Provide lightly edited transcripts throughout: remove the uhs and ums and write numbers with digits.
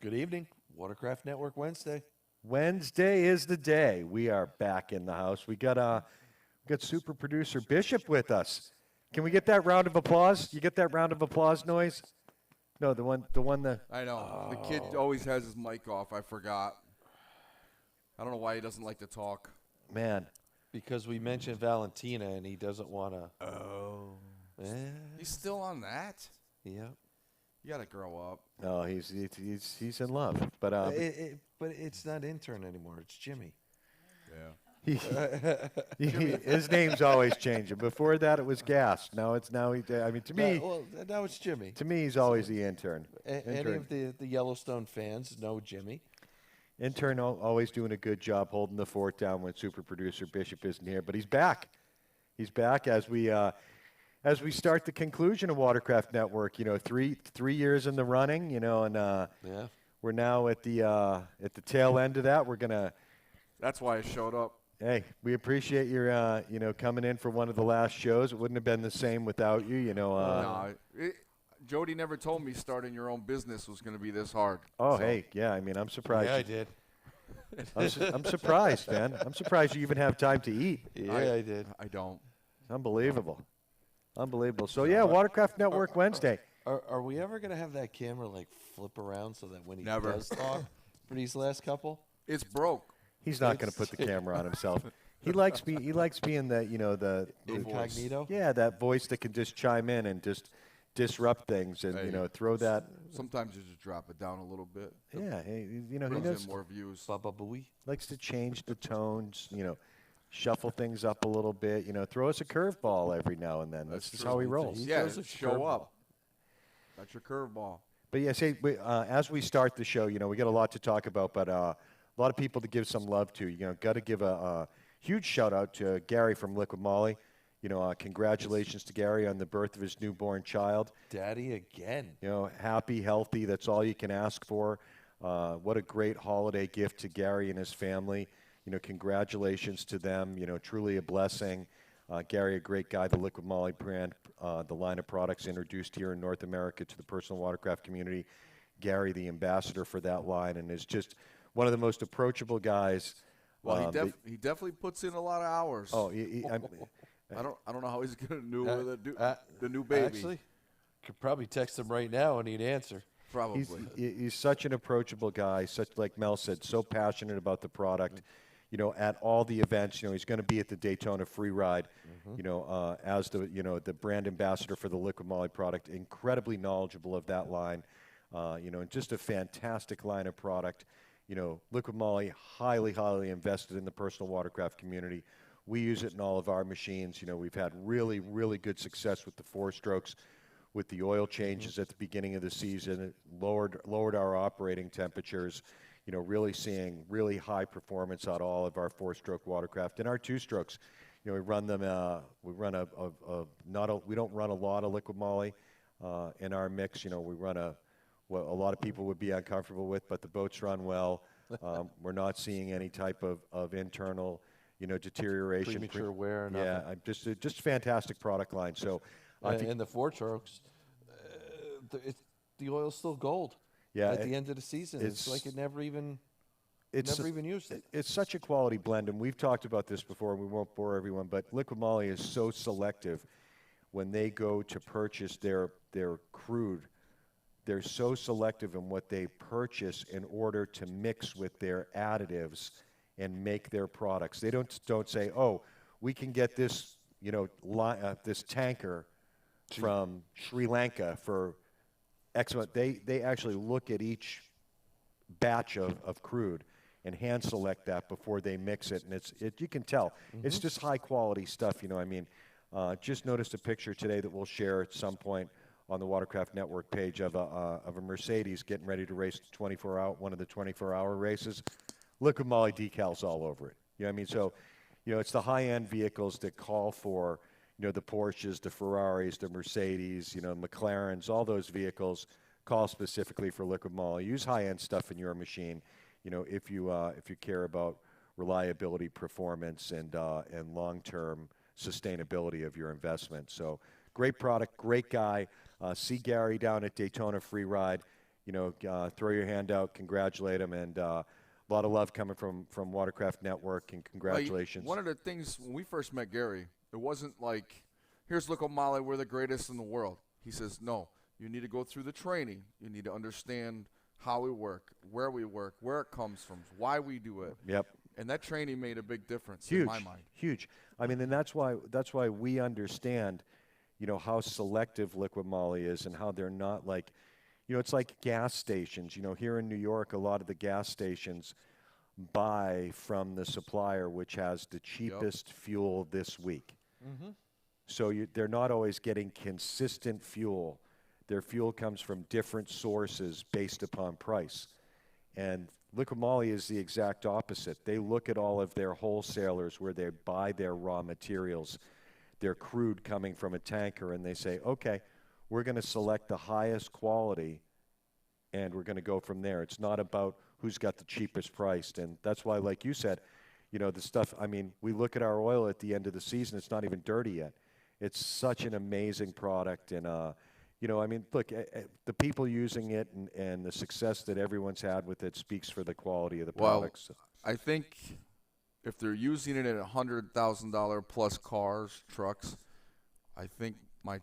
Good evening. Watercraft Network Wednesday. Wednesday is the day. We are back in the house. We got super producer Bishop with us. Can we get that round of applause? You get that round of applause noise? No, the one that I know. The kid always has his mic off. I forgot. I don't know why he doesn't like to talk. Man. Because we mentioned Valentina and he doesn't want to. Oh. He's still on that? Yep. You got to grow up. No, he's in love. But but it's not intern anymore. It's Jimmy. Yeah. His name's always changing. Before that, it was Gas. Now to me, now it's Jimmy. To me, he's always the intern. Any of the Yellowstone fans know Jimmy. Intern always doing a good job holding the fort down when super producer Bishop isn't here. But he's back. He's back as we start the conclusion of Watercraft Network. 3 years in the running. And we're now at the tail end of that. We're gonna. That's why I showed up. Hey, we appreciate your coming in for one of the last shows. It wouldn't have been the same without you. Jody never told me starting your own business was going to be this hard. Oh, so. Hey, yeah. I mean, I'm surprised. Yeah, I did. I'm surprised, man. I'm surprised you even have time to eat. Yeah, I did. I don't. Unbelievable. So, yeah, Watercraft Network Wednesday. Are we ever going to have that camera, flip around so that when he Never. does talk for these last couple? It's broke. He's not going to put the camera on himself. He likes being the incognito. Yeah, that voice that can just chime in and just disrupt things and throw that. Sometimes you just drop it down a little bit. Yeah, he brings knows in more views. Likes to change the tones. Shuffle things up a little bit. Throw us a curveball every now and then. That's just how he rolls. Yeah, show up. That's your curveball. But yeah, as we start the show, we got a lot to talk about, but a lot of people to give some love to. Got to give a huge shout out to Gary from Liquid Molly. Congratulations to Gary on the birth of his newborn child. Daddy again. Happy, healthy. That's all you can ask for. What a great holiday gift to Gary and his family. Congratulations to them. Truly a blessing. Gary, a great guy. The Liquid Molly brand, the line of products introduced here in North America to the personal watercraft community. Gary, the ambassador for that line, and is just one of the most approachable guys. Well, he definitely puts in a lot of hours. Oh, I don't know how he's going to do the new baby. Actually, could probably text him right now and he'd answer. Probably. He's such an approachable guy. Such, like Mel said, so passionate about the product. At all the events, he's going to be at the Daytona Free Ride. As the brand ambassador for the Liquid Molly product, incredibly knowledgeable of that line. And just a fantastic line of product. Liquid Molly, highly, highly invested in the personal watercraft community. We use it in all of our machines. We've had really, really good success with the 4-strokes, with the oil changes at the beginning of the season. It lowered our operating temperatures. really seeing really high performance out of all of our 4-stroke watercraft and our 2-strokes. We run them. We run we don't run a lot of liquid moly in our mix. We run what a lot of people would be uncomfortable with, but the boats run well. We're not seeing any type of internal, deterioration. Premature wear. Yeah, just fantastic product line. So, And the 4-strokes, the oil's still gold. Yeah, At the end of the season, it's like it never even used it. It's such a quality blend, and we've talked about this before, and we won't bore everyone, but liquid moly is so selective when they go to purchase their crude. They're so selective in what they purchase in order to mix with their additives and make their products. They don't say, "Oh, we can get this, this tanker from Sri Lanka for X amount." They actually look at each batch of crude and hand select that before they mix it, and you can tell it's just high quality stuff. Just noticed a picture today that we'll share at some point on the Watercraft Network page of a Mercedes getting ready to race one of the 24-hour races. Liquid moly decals all over it. So, it's the high-end vehicles that call for, the Porsches, the Ferraris, the Mercedes, McLarens, all those vehicles call specifically for liquid moly. Use high-end stuff in your machine, if you care about reliability, performance, and long-term sustainability of your investment. So, great product, great guy. See Gary down at Daytona Free Ride. Throw your hand out, congratulate him, and a lot of love coming from Watercraft Network, and congratulations. One of the things when we first met Gary, it wasn't like, here's liquid moly, we're the greatest in the world. He says, no, you need to go through the training. You need to understand how we work, where it comes from, why we do it. Yep. And that training made a big difference in my mind. Huge. And that's why we understand, how selective liquid moly is and how they're not like, it's like gas stations. Here in New York, a lot of the gas stations buy from the supplier which has the cheapest fuel this week. So they're not always getting consistent fuel. Their fuel comes from different sources based upon price. And liquid moly is the exact opposite. They look at all of their wholesalers where they buy their raw materials, their crude coming from a tanker, and they say, okay, we're going to select the highest quality, and we're going to go from there. It's not about who's got the cheapest priced. And that's why, like you said, the stuff, we look at our oil at the end of the season, it's not even dirty yet. It's such an amazing product. And, look, the people using it and the success that everyone's had with it speaks for the quality of the products. I think if they're using it in $100,000 plus cars, trucks, I think my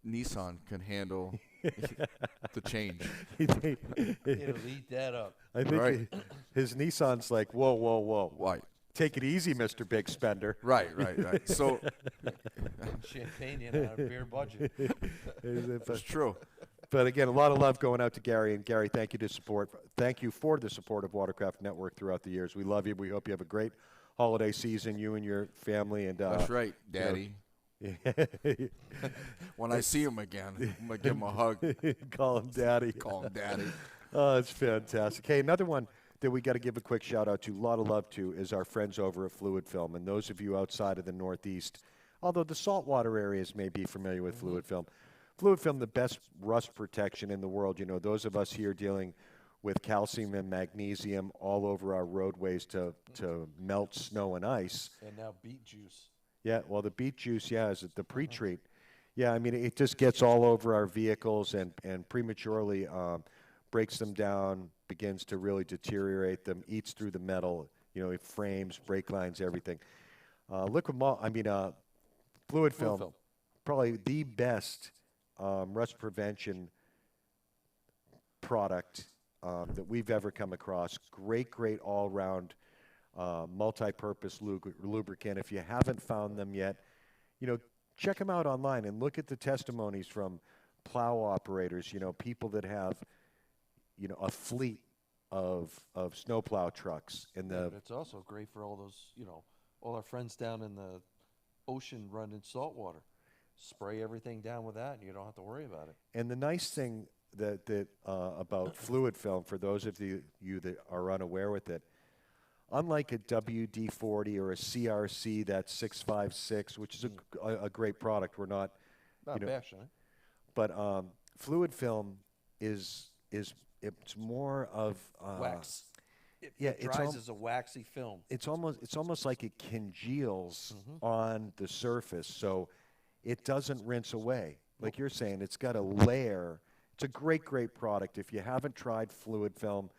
Nissan can handle the change. It'll eat that up. I think his Nissan's like, whoa. Right. Take it easy, Mr. Big Spender. Right. So Champagne in our beer budget. it's true. But again, a lot of love going out to Gary. And Gary, thank you for the support of Watercraft Network throughout the years. We love you. We hope you have a great holiday season, you and your family. And that's right, Daddy. When I see him again, I'm going to give him a hug. Call him Daddy. Call him Daddy. Oh, it's fantastic. Hey, another one that we got to give a quick shout out to, a lot of love to, is our friends over at Fluid Film. And those of you outside of the Northeast, although the saltwater areas may be familiar with Fluid Film. Fluid Film, the best rust protection in the world. Those of us here dealing with calcium and magnesium all over our roadways to melt snow and ice. And now beet juice. Yeah, well, the beet juice, is the pre-treat. Yeah, it just gets all over our vehicles and prematurely breaks them down, begins to really deteriorate them, eats through the metal, frames, brake lines, everything. Fluid film, probably the best rust prevention product that we've ever come across. Great all-round multi-purpose lubricant. If you haven't found them yet, check them out online and look at the testimonies from plow operators, people that have, a fleet of snowplow trucks. But it's also great for all those, all our friends down in the ocean running salt water. Spray everything down with that, and you don't have to worry about it. And the nice thing about fluid film, for those of you that are unaware with it, unlike a WD-40 or a CRC that's 656, which is a great product, we're not, Not you know, bashing it. but fluid film it's more of Wax. yeah, It it's dries as a waxy film. it's almost like it congeals on the surface, so it doesn't rinse away. Like you're saying, it's got a layer. It's a great product. If you haven't tried fluid film,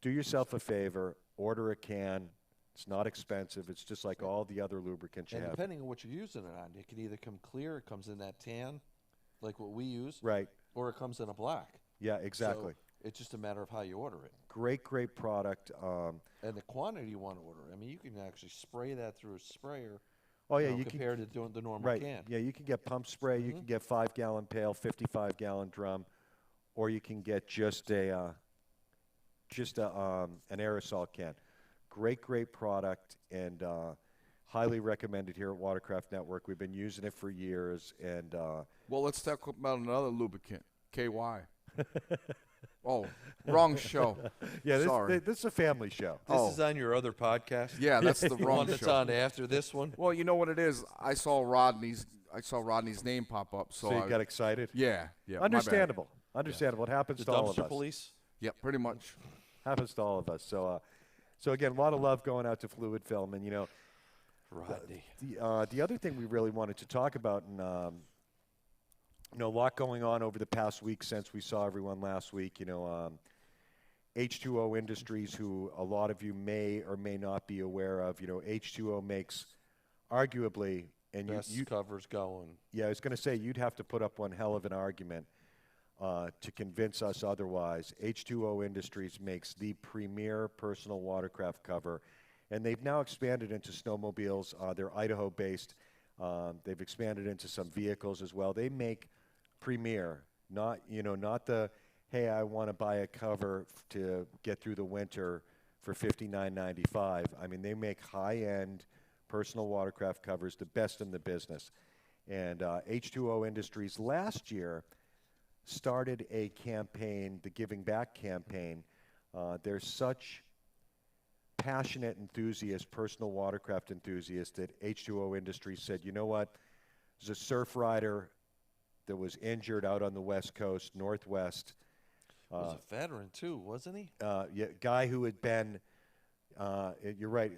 do yourself a favor, order a can. It's not expensive. It's just like all the other lubricants you And have. depending on what you're using it on, it can either come clear, it comes in that tan, like what we use, Right. or it comes in a black. Yeah, exactly. So it's just a matter of how you order it. Great product. And the quantity you want to order. I mean, you can actually spray that through a sprayer. Oh yeah, you know, you can. compared to doing the normal Right. can. Yeah, you can get pump spray. You can get 5-gallon pail, 55-gallon drum, or you can get just an aerosol can. Great product, and highly recommended here at Watercraft Network. We've been using it for years, and Well, let's talk about another lubricant, KY. Oh, wrong show. yeah, Sorry. this is a family show. This is on your other podcast? Yeah, that's the The wrong one that's show. on after this one? Well, you know what it is? I saw Rodney's name pop up. So, So you got excited. yeah. My bad. Understandable. Understandable. It happens The to all of dumpster us. police? Yeah, pretty much. Happens to all of us. So again, a lot of love going out to fluid film, and Rodney. the other thing we really wanted to talk about, and a lot going on over the past week since we saw everyone last week. H2O Industries, who a lot of you may or may not be aware of. H2O makes arguably, and Best covers going. yeah, I was going to say you'd have to put up one hell of an argument to convince us otherwise. H2O Industries makes the premier personal watercraft cover, and they've now expanded into snowmobiles. They're Idaho-based. They've expanded into some vehicles as well. They make premier, not the, hey, I want to buy a cover to get through the winter for $59.95. I mean, they make high-end personal watercraft covers, the best in the business. And H2O Industries last year started a campaign, the Giving Back campaign. They're such passionate enthusiasts, personal watercraft enthusiasts, that H2O Industries said, you know what, there's a surf rider that was injured out on the West Coast, Northwest. Was a veteran too, wasn't he? Yeah, guy who had been, you're right,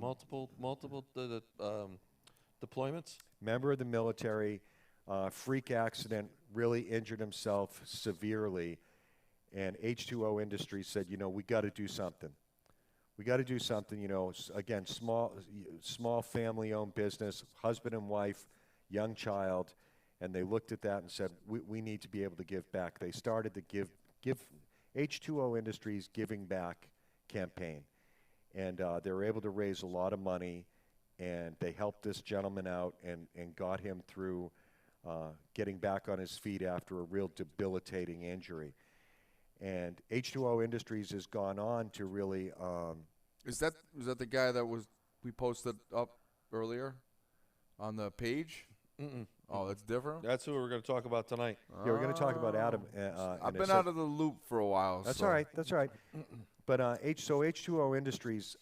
Multiple deployments. member of the military, freak accident, really injured himself severely, and H2O Industries said, we got to do something. We got to do something, again, small family-owned business, husband and wife, young child, and they looked at that and said, we need to be able to give back. They started the give H2O Industries Giving Back campaign, and they were able to raise a lot of money, and they helped this gentleman out and got him through getting back on his feet after a real debilitating injury. And H2O Industries has gone on to really. Was that the guy that we posted up earlier on the page? Mm-mm. Oh, that's different. That's who we're going to talk about tonight. Yeah, we're going to talk about Adam. I've been out of the loop for a while. That's so. all right. That's all right. But H2O Industries,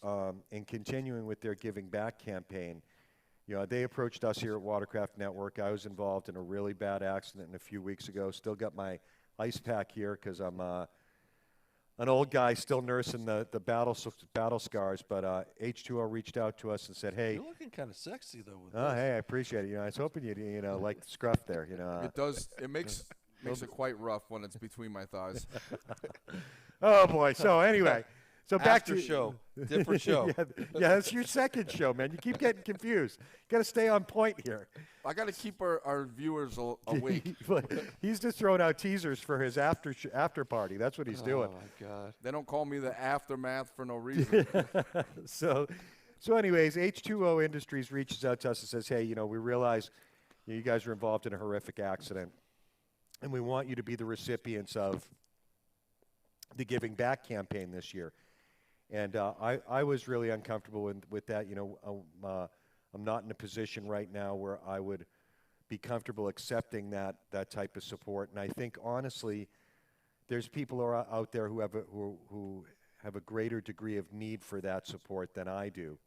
in continuing with their Giving Back campaign, they approached us here at Watercraft Network. I was involved in a really bad accident a few weeks ago. Still got my ice pack here because I'm an old guy still nursing the battle scars. But H2O reached out to us and said, "Hey, You're looking kind of sexy though. With oh, this. hey, I appreciate it. I was hoping you'd like the scruff there. It does. It makes it quite rough when it's between my thighs. Oh boy. So anyway, so back After to show, different show. yeah, that's your second show, man. You keep getting confused. Got to stay on point here. I got to keep our viewers awake. He's just throwing out teasers for his after party. That's what he's doing. Oh my God. They don't call me the aftermath for no reason. So anyways, H2O Industries reaches out to us and says, hey, we realize you guys are involved in a horrific accident, and we want you to be the recipients of the Giving Back campaign this year. And I was really uncomfortable with that. I'm not in a position right now where I would be comfortable accepting that type of support. And I think, honestly, there's people who are out there who have a greater degree of need for that support than I do.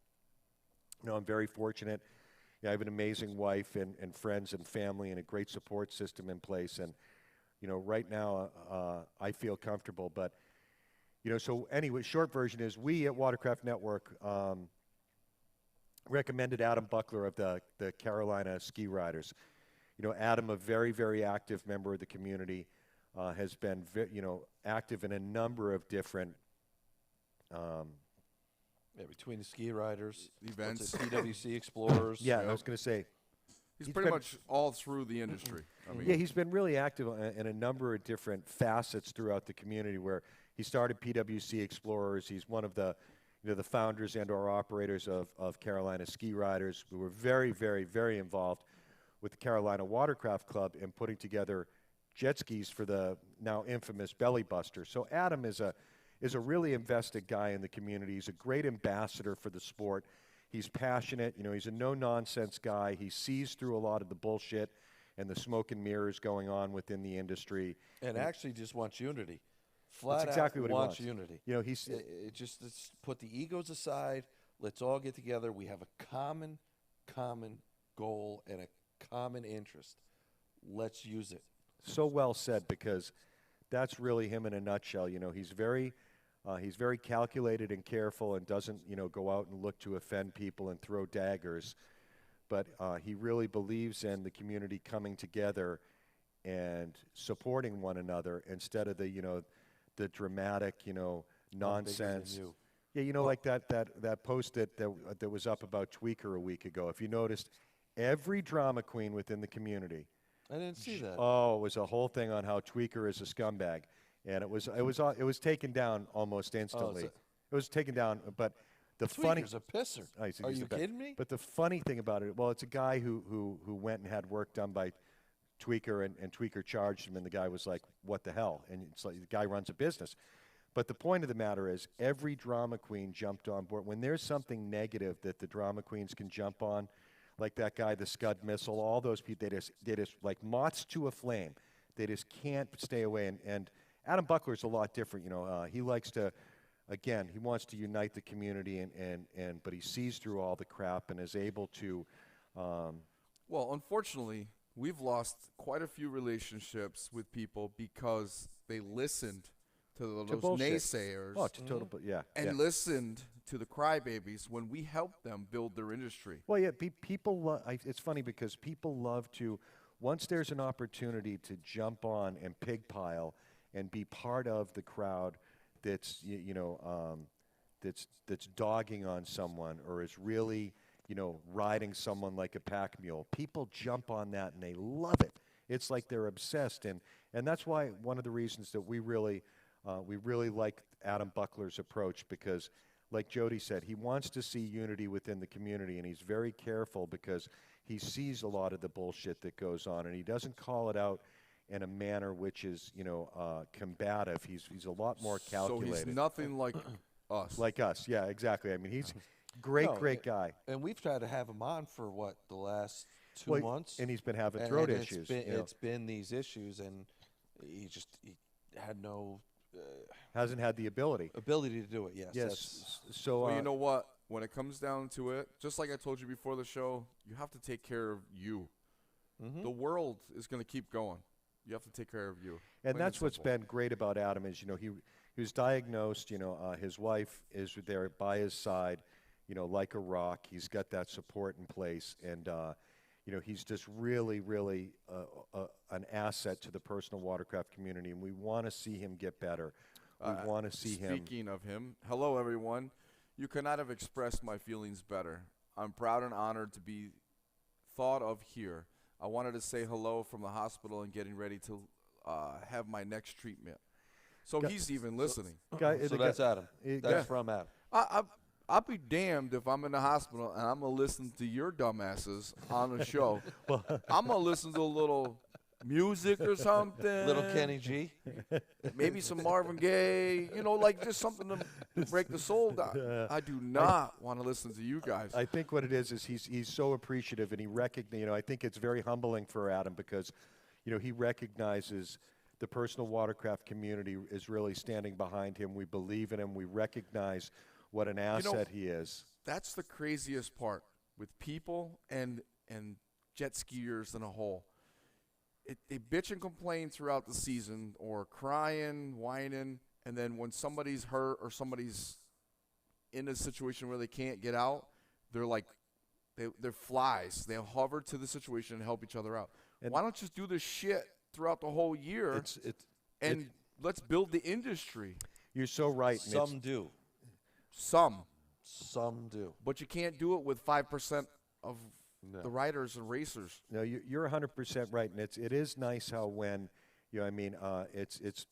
You know, I'm very fortunate. You know, I have an amazing wife and friends and family and a great support system in place. And, you know, right now I feel comfortable. But, you know, so anyway, short version is we at Watercraft Network recommended Adam Buckler of the Carolina Ski Riders. You know, Adam, a very, very active member of the community, has been, you know, active in a number of different Yeah, between the ski riders, Events. PWC Explorers. yeah, I was going to say, He's He's pretty been- much all through the industry. I mean, yeah, he's been really active in a number of different facets throughout the community. Where he started PWC Explorers, he's one of the, you know, the founders and/or operators of Carolina Ski Riders. We were very, very, very involved with the Carolina Watercraft Club in putting together jet skis for the now infamous Belly Buster. So Adam is a really invested guy in the community. He's a great ambassador for the sport. He's passionate. You know, he's a no-nonsense guy. He sees through a lot of the bullshit and the smoke and mirrors going on within the industry. And actually just wants unity. Flat exactly out what he wants. unity. You know, he's Let's put the egos aside. Let's all get together. We have a common goal and a common interest. Let's use it. so well said, because that's really him in a nutshell. You know, he's very calculated and careful and doesn't, you know, go out and look to offend people and throw daggers. But he really believes in the community coming together and supporting one another instead of the, you know, the dramatic, you know, I'm bigger than nonsense. you. Yeah, you know, like that post that was up about Tweaker a week ago. If you noticed, every drama queen within the community. I didn't see that. Oh, it was a whole thing on how Tweaker is a scumbag, and it was taken down almost instantly. it? It was taken down, but the funny. Tweaker's a pisser. Oh, he's Are the you best. kidding me? But the funny thing about it, well, it's a guy who went and had work done by Tweaker, and Tweaker charged him, and the guy was like, "What the hell?" And it's like the guy runs a business. But the point of the matter is, every drama queen jumped on board. When there's something negative that the drama queens can jump on, like that guy, the Scud Missile, all those people, they just like moths to a flame. They just can't stay away. And Adam Buckler's a lot different. You know, he likes to, again, he wants to unite the community, but he sees through all the crap and is able to. well, unfortunately, we've lost quite a few relationships with people because they listened to those bullshit. naysayers Oh, to total, yeah. and yeah. listened to the crybabies when we helped them build their industry. Well, yeah, people. It's funny because people love to, once there's an opportunity to jump on and pigpile and be part of the crowd that's that's dogging on someone or is really, you know, riding someone like a pack mule. People jump on that and they love it. It's like they're obsessed, and that's why one of the reasons that we really like Adam Buckler's approach, because, like Jody said, he wants to see unity within the community, and he's very careful because he sees a lot of the bullshit that goes on, and he doesn't call it out in a manner which is, you know, combative. He's a lot more calculated. So he's nothing like us. Like us, yeah, exactly. I mean, he's great guy. And we've tried to have him on for what, the last 2 Well, months, and he's been having And- throat and issues. It's been, you know. it's been these issues, and he had no Hasn't had the ability. ability to do it. Yes. Yes. So Well, you know what? When it comes down to it, just like I told you before the show, you have to take care of you. The world is going to keep going. You have to take care of you. and Plain that's what's simple. been great about Adam is, you know, he was diagnosed. You know, his wife is there by his side, you know, like a rock. He's got that support in place, and you know, he's just really, really an asset to the personal watercraft community, and we want to see him get better. We want to see him. Speaking of him, hello everyone. You cannot have expressed my feelings better. I'm proud and honored to be thought of here. I wanted to say hello from the hospital and getting ready to have my next treatment. So he's even listening. Guy, So the that's guy- Adam. Yeah. That's from Adam. I'll be damned if I'm in the hospital and I'm going to listen to your dumbasses on the show. I'm going to listen to a little music or something. Little Kenny G. Maybe some Marvin Gaye. You know, like just something to break the soul down. I do not want to listen to you guys. I think what it is he's so appreciative, and he recognizes. You know, I think it's very humbling for Adam because, you know, he recognizes the personal watercraft community is really standing behind him. We believe in him. We recognize what an asset he is. That's the craziest part with people and jet skiers in a whole. They bitch and complain throughout the season or crying, whining, and then when somebody's hurt or somebody's in a situation where they can't get out, they're like, they're flies. They hover to the situation and help each other out. And why don't you just do this shit throughout the whole year and let's build the industry? You're so right. Some do. Some do. But you can't do it with 5% of the riders and racers. No, you're 100% right, and it is nice how when it's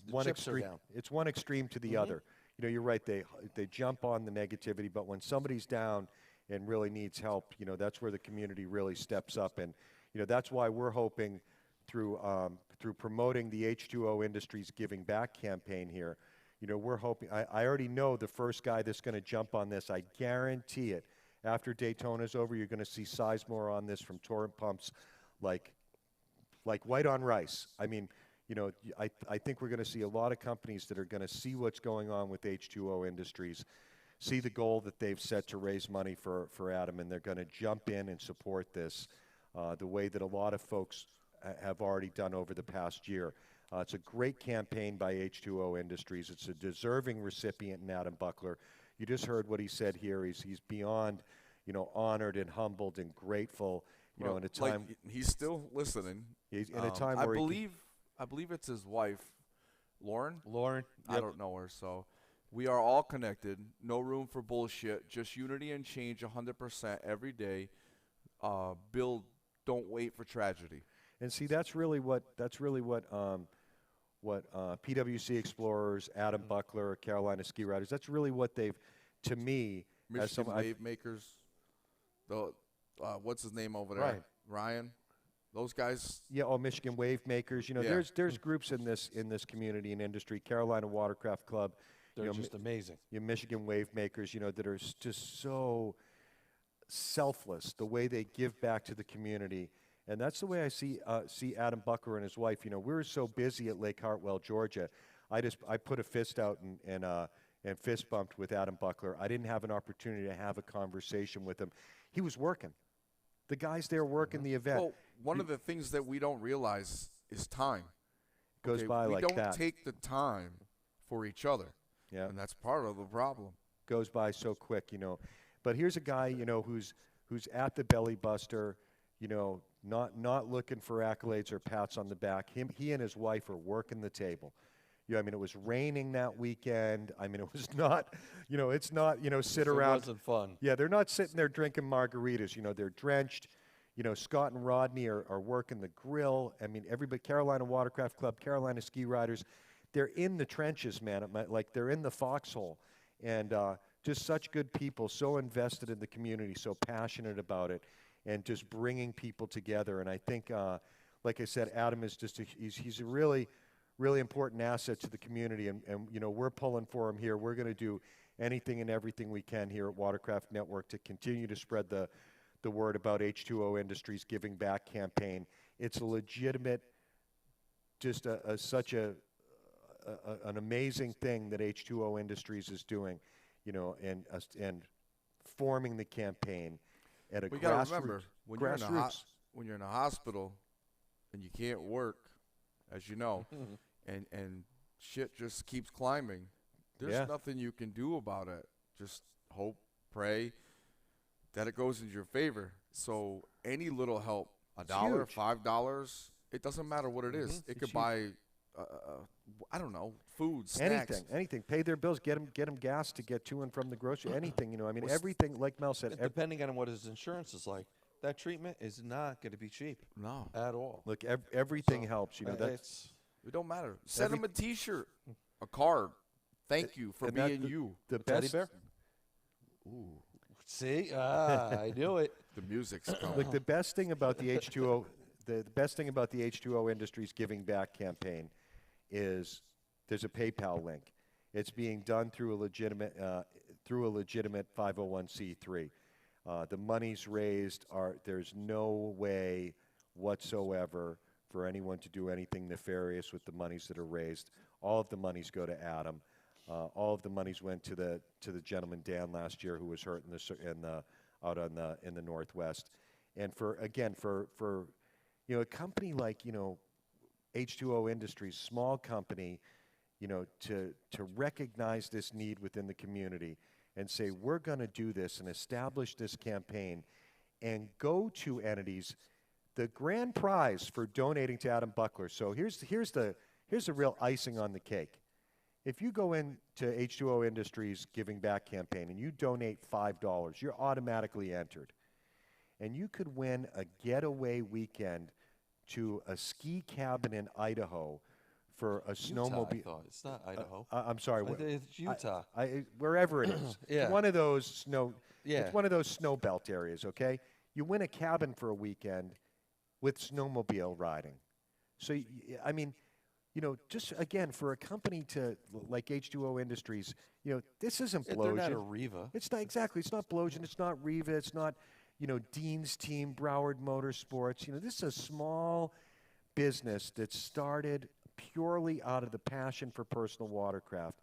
one extreme. It's one extreme to the other. You're right. They jump on the negativity, but when somebody's down and really needs help, that's where the community really steps up, and that's why we're hoping through promoting the H2O Industries Giving Back campaign here. We're hoping. I already know the first guy that's going to jump on this. I guarantee it. After Daytona's over, you're going to see Sizemore on this from Torrent Pumps, like white on rice. I mean, I think we're going to see a lot of companies that are going to see what's going on with H2O Industries, see the goal that they've set to raise money for Adam, and they're going to jump in and support this the way that a lot of folks have already done over the past year. It's a great campaign by H2O Industries. It's a deserving recipient in Adam Buckler. You just heard what he said here. He's beyond, honored and humbled and grateful. In a time he's still listening. He's in a time I where believe it's his wife, Lauren. Yep. I don't know her, so we are all connected. No room for bullshit. Just unity and change, 100% every day. Build. Don't wait for tragedy. And see, that's really what PWC Explorers, Adam Buckler, Carolina Ski Riders, that's really what they've, to me, Michigan Wave Makers, what's his name over there? Right. Ryan. Those guys. Yeah, Michigan Wave Makers. There's groups in this community and industry. Carolina Watercraft Club. They're just amazing. Michigan Wave Makers, that are just so selfless, the way they give back to the community. And that's the way I see Adam Buckler and his wife. We were so busy at Lake Hartwell, Georgia. I put a fist out and fist bumped with Adam Buckler. I didn't have an opportunity to have a conversation with him. He was working. The guys there working the event. Well, one of the things that we don't realize is time. Goes by like that. We don't take the time for each other. Yeah. And that's part of the problem. Goes by so quick, But here's a guy, who's at the Belly Buster, not looking for accolades or pats on the back. He and his wife are working the table. It was raining that weekend. It was not, it's not, sit around. It wasn't fun. Yeah, they're not sitting there drinking margaritas. They're drenched. Scott and Rodney are working the grill. Everybody, Carolina Watercraft Club, Carolina Ski Riders, they're in the trenches, man. Like they're in the foxhole. And just such good people, so invested in the community, so passionate about it, and just bringing people together. And I think, like I said, Adam is just he's a really, really important asset to the community, and we're pulling for him here. We're going to do anything and everything we can here at Watercraft Network to continue to spread the word about H2O Industries Giving Back campaign. It's a legitimate, just such an amazing thing that H2O Industries is doing, and forming the campaign at a grassroots. We got to remember when grassroots. you're in a hospital and you can't work, as you know, and shit just keeps climbing. There's nothing you can do about it. Just hope, pray that it goes in your favor. So any little help, $1, $5, it doesn't matter what it is. It could buy, I don't know, food, snacks. Anything. Pay their bills. Get them gas to get to and from the grocery. Anything. Everything. Like Mel said, depending on what his insurance is like, that treatment is not going to be cheap. No, at all. Look, everything helps. It don't matter. Send them a T-shirt, a card. Thank you for being you. The teddy best bear. Ooh, see, I knew it. The music's coming. Look, the best thing about the H2O, the best thing about the H2O Industries Giving Back campaign is there's a PayPal link. It's being done through a legitimate 501c3. The monies raised there's no way whatsoever for anyone to do anything nefarious with the monies that are raised. All of the monies go to Adam. All of the monies went to the gentleman Dan last year who was hurt out in the Northwest. And for a company like H2O Industries, small company, to recognize this need within the community and say we're going to do this and establish this campaign, and go to entities. The grand prize for donating to Adam Buckler. So here's the real icing on the cake. If you go into H2O Industries Giving Back campaign and you donate $5, you're automatically entered. And you could win a getaway weekend to a ski cabin in Idaho for a snowmobile. I thought. It's not Idaho. I'm sorry. It's Utah. Wherever it is. Yeah. It's one of those snow. Yeah. It's one of those snow belt areas. Okay. You win a cabin for a weekend with snowmobile riding. So I mean, just again for a company like H2O Industries, this isn't Blowsion. They're not a Riva. It's not exactly. It's not Blowsion. It's not Riva. It's not Dean's Team, Broward Motorsports. This is a small business that started purely out of the passion for personal watercraft.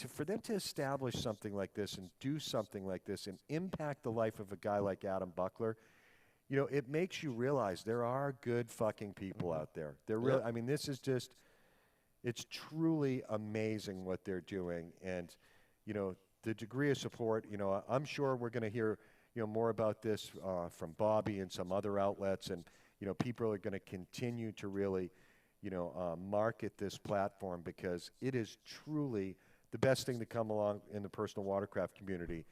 For them to establish something like this and do something like this and impact the life of a guy like Adam Buckler, it makes you realize there are good fucking people out there. They're really. I mean, this is just. It's truly amazing what they're doing, and the degree of support. I'm sure we're going to hear more about this from Bobby and some other outlets, and people are going to continue to really market this platform because it is truly the best thing to come along in the personal watercraft community,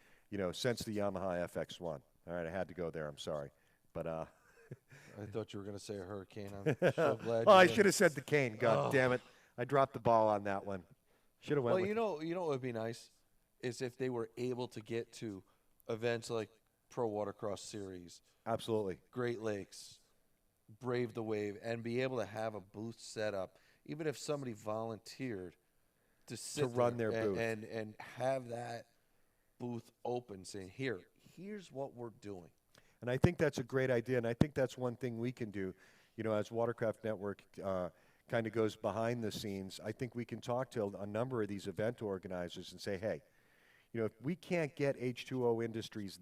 since the Yamaha FX1. All right, I had to go there. I'm sorry, but I thought you were going to say a hurricane. I'm so glad. I should have said the cane. God damn it, I dropped the ball on that one. Should have went. Well, what would be nice is if they were able to get to events like Pro Watercross Series, absolutely, Great Lakes, Brave the Wave, and be able to have a booth set up, even if somebody volunteered to sit run their booth and have that booth open, saying, here's what we're doing. And I think that's a great idea, and I think that's one thing we can do, as Watercraft Network kind of goes behind the scenes. I think we can talk to a number of these event organizers and say, hey, if we can't get H2O Industries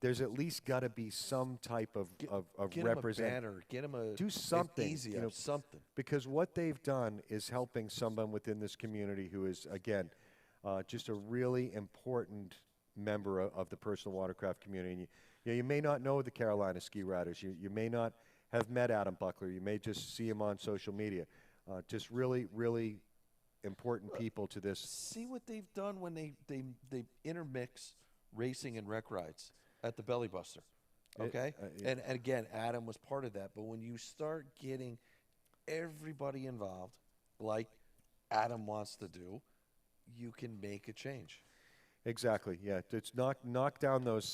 there's at least got to be some type of get represent. Them a banner, get them a do something, easy something. Because what they've done is helping someone within this community who is again just a really important member of the personal watercraft community. And you may not know the Carolina ski riders. You may not have met Adam Buckler. You may just see him on social media. Just really, really important people to this. See what they've done when they intermix racing and rec rides at the Belly Buster. Okay? And again, Adam was part of that. But when you start getting everybody involved, like Adam wants to do, you can make a change. Exactly, yeah. It's knock down those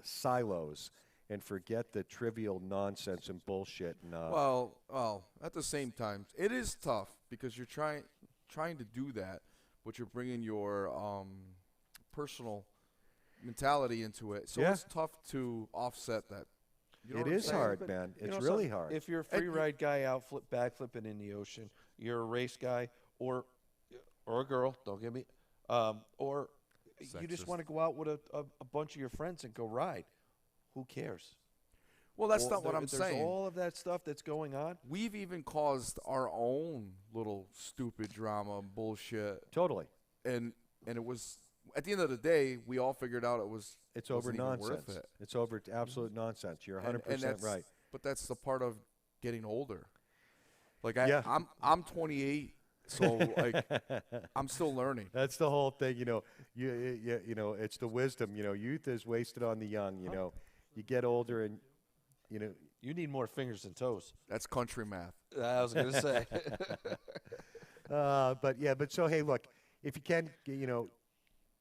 silos and forget the trivial nonsense and bullshit. And, well, at the same time, it is tough because you're trying to do that, but you're bringing your personal mentality into it. So it's tough to offset that. You know it is hard, man. It's really hard. If you're a free ride guy out backflipping in the ocean, you're a race guy or a girl, don't get me, or Sexist. You just want to go out with a bunch of your friends and go ride. Who cares? Well, that's not what I'm saying. There's all of that stuff that's going on. We've even caused our own little stupid drama and bullshit. Totally. And it was, at the end of the day, we all figured out it's over nonsense. Worth it. It's over absolute nonsense. You're 100% right. But that's the part of getting older. Like I'm 28. So like I'm still learning. That's the whole thing, it's the wisdom, youth is wasted on the young, You get older and you need more fingers and toes. That's country math. I was going to say. but so hey, look, if you can,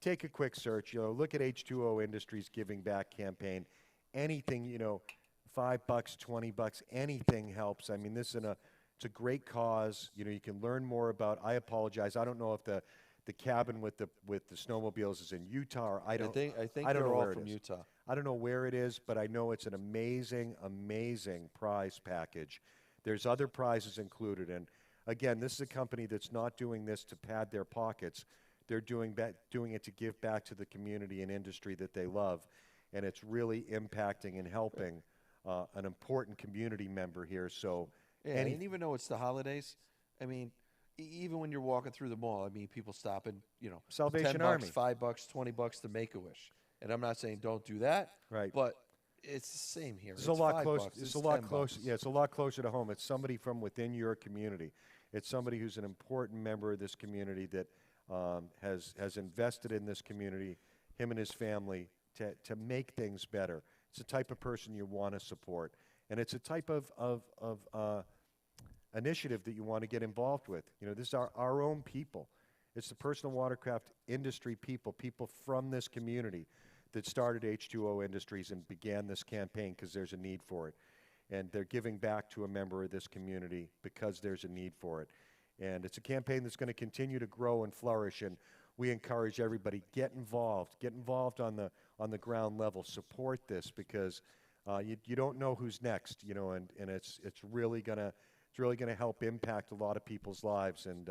take a quick search, look at H2O Industries Giving Back campaign. Anything, $5, $20, anything helps. I mean, it's a great cause. You can learn more about. I apologize. I don't know if the the cabin with the snowmobiles is in Utah. Or I don't I think I don't they're know all where from it is. Utah. I don't know where it is, but I know it's an amazing, amazing prize package. There's other prizes included, and again, this is a company that's not doing this to pad their pockets. They're doing it to give back to the community and industry that they love, and it's really impacting and helping an important community member here. So, Yeah, and even though it's the holidays, I mean, even when you're walking through the mall, I mean, people stopping, Salvation $10, Army. $5, $20 to make a wish. And I'm not saying don't do that, Right. but it's the same here. It's a lot $5, closer. It's a lot $10. closer. Yeah, it's a lot closer to home. It's somebody from within your community. It's somebody who's an important member of this community that has invested in this community, him and his family, to make things better. It's the type of person you want to support, and it's a type of initiative that you want to get involved with. This is our own people. It's the personal watercraft industry people from this community that started H2O Industries and began this campaign because there's a need for it. And they're giving back to a member of this community because there's a need for it. And it's a campaign that's going to continue to grow and flourish, and we encourage everybody, get involved on the ground level, support this, because you don't know who's next, and it's really gonna help impact a lot of people's lives. And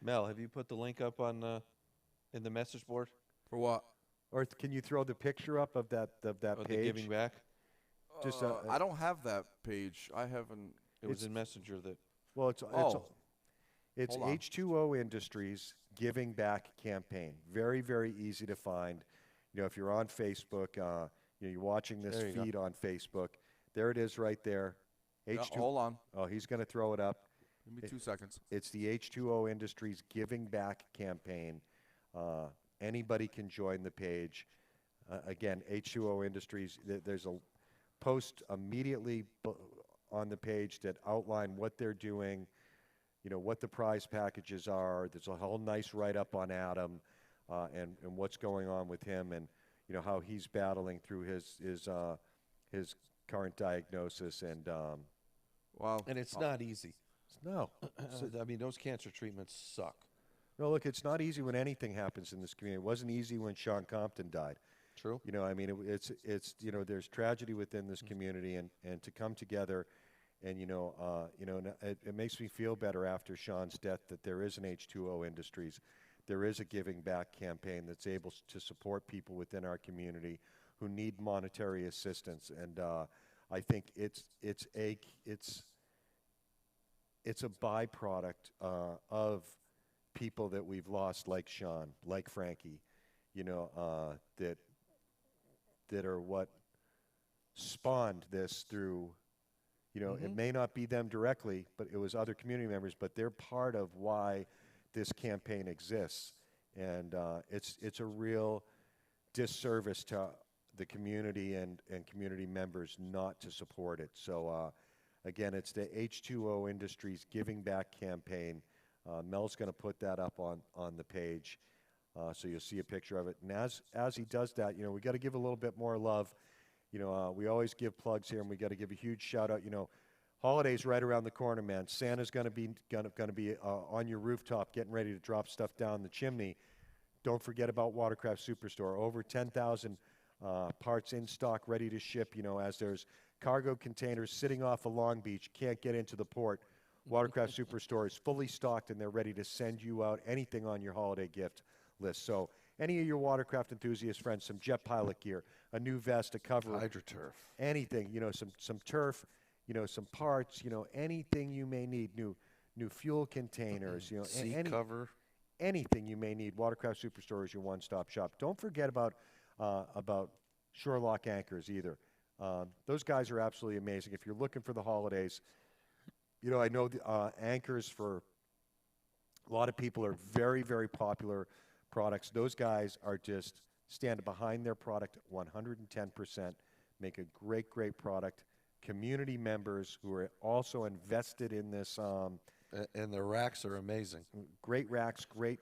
Mel, have you put the link up on in the message board? For what? or can you throw the picture up of that Of the page? giving back? Just I don't have that page. I haven't. It was in Messenger that. Well, it's Hold on. H2O Industries Giving Back Campaign. Very, very easy to find. If you're on Facebook, you're watching this There you feed on Facebook. There it is right there. Hold on. Oh, he's going to throw it up. Give me 2 seconds. It's the H2O Industries Giving Back Campaign. Anybody can join the page. Again, H2O Industries, there's a post immediately on the page that outline what they're doing, what the prize packages are. There's a whole nice write-up on Adam and what's going on with him, and how he's battling through his current diagnosis. And Wow. And it's not easy. no, I mean, those cancer treatments suck. no, look, it's not easy when anything happens in this community. It wasn't easy when Sean Compton died. True. I mean, it's there's tragedy within this community, and to come together, and it makes me feel better after Sean's death that there is an H2O Industries, there is a giving back campaign that's able to support people within our community who need monetary assistance, and I think it's a byproduct of people that we've lost, like Sean, like Frankie, that are what spawned this through, it may not be them directly, but it was other community members, but they're part of why this campaign exists. And it's a real disservice to the community and community members not to support it. So again, it's the H2O Industries Giving Back campaign. Mel's going to put that up on the page. So you'll see a picture of it. And as he does that, we got to give a little bit more love. We always give plugs here, and we got to give a huge shout out. Holidays right around the corner, man. Santa's going to be on your rooftop, getting ready to drop stuff down the chimney. Don't forget about Watercraft Superstore. Over 10,000 parts in stock, ready to ship. As there's cargo containers sitting off of Long Beach, can't get into the port. Watercraft Superstore is fully stocked, and they're ready to send you out anything on your holiday gift list. So any of your watercraft enthusiast friends, some jet pilot gear, a new vest, a cover, HydroTurf, anything, some turf, some parts, anything you may need, new fuel containers, seat cover, anything you may need. Watercraft Superstore is your one-stop shop. Don't forget about Shorelock Anchors either. Those guys are absolutely amazing. If you're looking for the holidays, I know the anchors for a lot of people are very, very popular products. Those guys are just stand behind their product 110%, make a great, great product. Community members who are also invested in this. and their racks are amazing. Great racks, great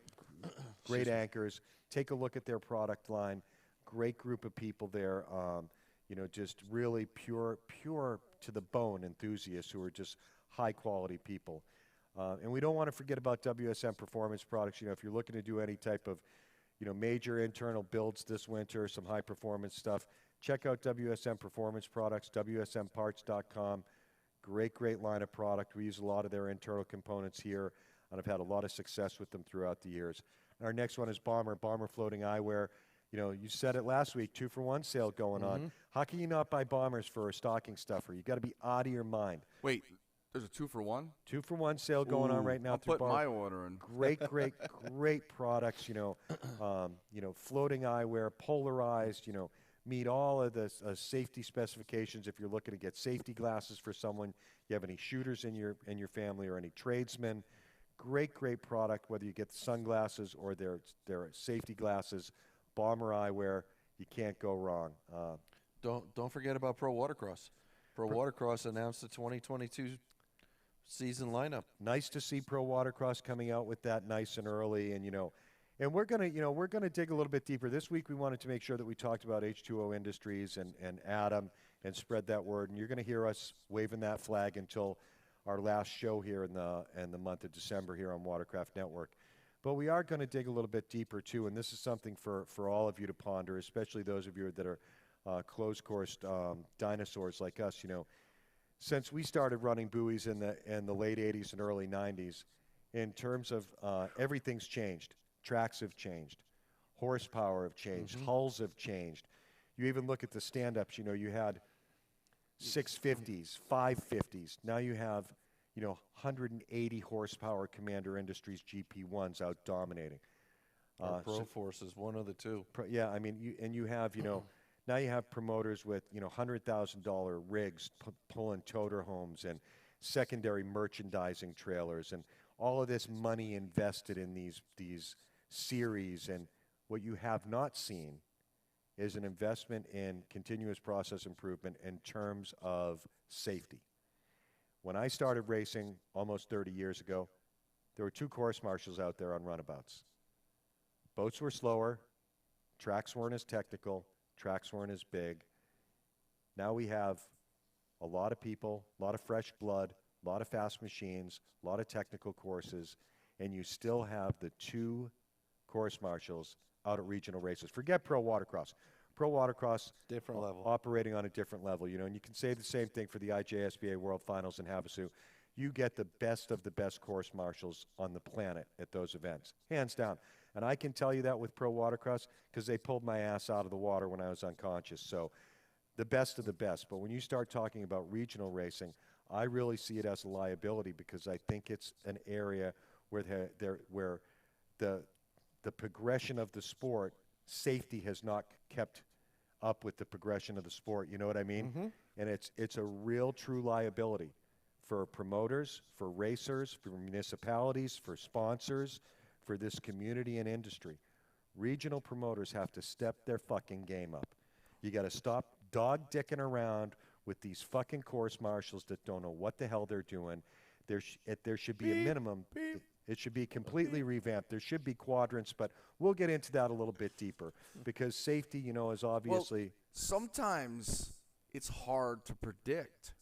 anchors. Take a look at their product line. Great group of people there. Just really pure to the bone enthusiasts who are just high quality people. And we don't want to forget about WSM Performance Products. If you're looking to do any type of, major internal builds this winter, some high performance stuff, check out WSM Performance Products, WSMparts.com. Great line of product. We use a lot of their internal components here, and I've had a lot of success with them throughout the years. Our next one is Bomber Floating Eyewear. You said it last week, 2-for-1 sale going on. How can you not buy Bombers for a stocking stuffer? You got to be out of your mind. Wait, there's a 2-for-1? 2-for-1 sale going on right now. I'll put my order in. Great products. Floating eyewear, polarized. Meet all of the safety specifications. If you're looking to get safety glasses for someone, you have any shooters in your family or any tradesmen. Great product. Whether you get the sunglasses or their safety glasses, Bomber eyewear, you can't go wrong. Don't forget about Pro Watercross. Watercross announced the 2022 season lineup. Nice to see Pro Watercross coming out with that nice and early, and and we're gonna dig a little bit deeper. This week we wanted to make sure that we talked about H2O Industries and Adam and spread that word. And you're gonna hear us waving that flag until our last show here in the month of December here on Watercraft Network. But we are going to dig a little bit deeper too, and this is something for all of you to ponder, especially those of you that are closed-coursed dinosaurs like us. Since we started running buoys in the late 80s and early 90s, in terms of everything's changed. Tracks have changed. Horsepower have changed. Hulls have changed. You even look at the stand-ups. You had 650s, 550s. Now you have 180 horsepower Commander Industries GP1s out dominating. Pro Force is one of the two. Yeah, I mean, you have, now you have promoters with, $100,000 rigs pulling toter homes and secondary merchandising trailers and all of this money invested in these series. And what you have not seen is an investment in continuous process improvement in terms of safety. When I started racing almost 30 years ago, there were 2 course marshals out there on runabouts. Boats were slower, tracks weren't as technical, tracks weren't as big. Now we have a lot of people, a lot of fresh blood, a lot of fast machines, a lot of technical courses, and you still have the 2 course marshals out at regional races. Forget Pro Watercross. Pro Watercross, different level, operating on a different level, and you can say the same thing for the IJSBA World Finals in Havasu. You get the best of the best course marshals on the planet at those events, hands down. And I can tell you that with Pro Watercross because they pulled my ass out of the water when I was unconscious. So the best of the best. But when you start talking about regional racing, I really see it as a liability because I think it's an area where the progression of the sport, safety has not kept up with the progression of the sport. You know what I mean? And it's a real true liability for promoters, for racers, for municipalities, for sponsors, for this community and industry. Regional promoters have to step their fucking game up. You got to stop dog-dicking around with these fucking course marshals that don't know what the hell they're doing. There should be a minimum. It should be completely revamped. There should be quadrants, but we'll get into that a little bit deeper because safety, is obviously. Well, sometimes it's hard to predict.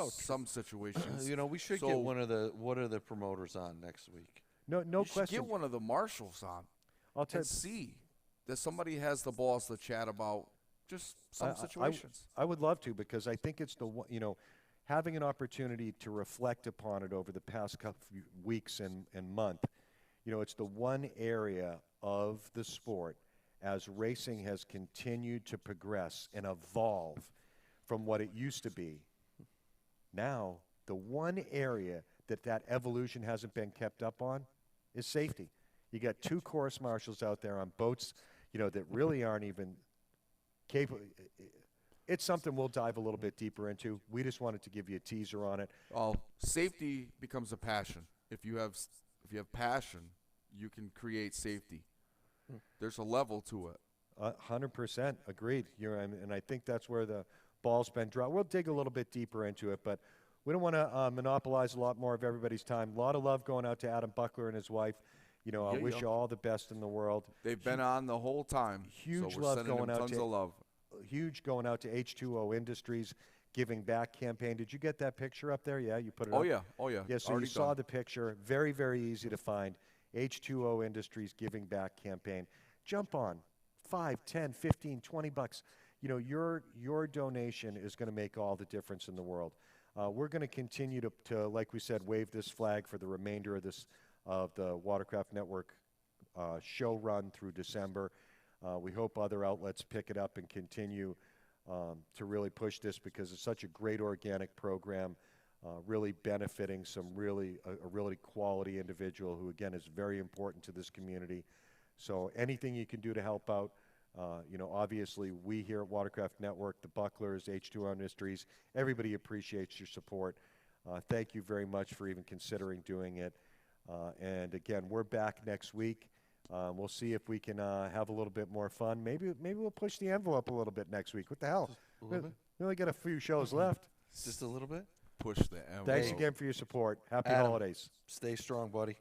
Some situations. We should get one of the promoters on next week. No question. Get one of the marshals on. I'll tell and see that somebody has the balls to chat about just some situations. I would love to because I think it's having an opportunity to reflect upon it over the past couple weeks and month. It's the one area of the sport as racing has continued to progress and evolve from what it used to be. Now, the one area that evolution hasn't been kept up on is safety. You got 2 course marshals out there on boats, that really aren't even capable. It's something we'll dive a little bit deeper into. We just wanted to give you a teaser on it. Safety becomes a passion. If you have passion, you can create safety. There's a level to it. 100% agreed. And I think that's where the ball's been dropped. We'll dig a little bit deeper into it, but we don't want to monopolize a lot more of everybody's time. A lot of love going out to Adam Buckler and his wife. I wish you all the best in the world. They've been on the whole time. Huge so we're love sending going them out tons to of love. Huge going out to H2O Industries. Giving Back campaign. Did you get that picture up there? Yeah, you put it Oh up? yeah, oh yeah. Yeah, so Already you saw done. the picture. Very, very easy to find. H2O Industries Giving Back campaign. Jump on. 5, 10, 15, 20 bucks. You know, your donation is going to make all the difference in the world. We're going to continue to, like we said, wave this flag for the remainder of the Watercraft Network show run through December. We hope other outlets pick it up and continue to really push this, because it's such a great organic program, really benefiting a really quality individual who, again, is very important to this community. So anything you can do to help out, you know, obviously we here at Watercraft Network, the Bucklers, H2O Industries, everybody appreciates your support. Thank you very much for even considering doing it. And again, we're back next week. We'll see if we can have a little bit more fun. Maybe we'll push the envelope a little bit next week. What the hell? We only got a few shows left. Just a little bit. Push the envelope. Thanks again for your support. Happy Adam, holidays. Stay strong, buddy.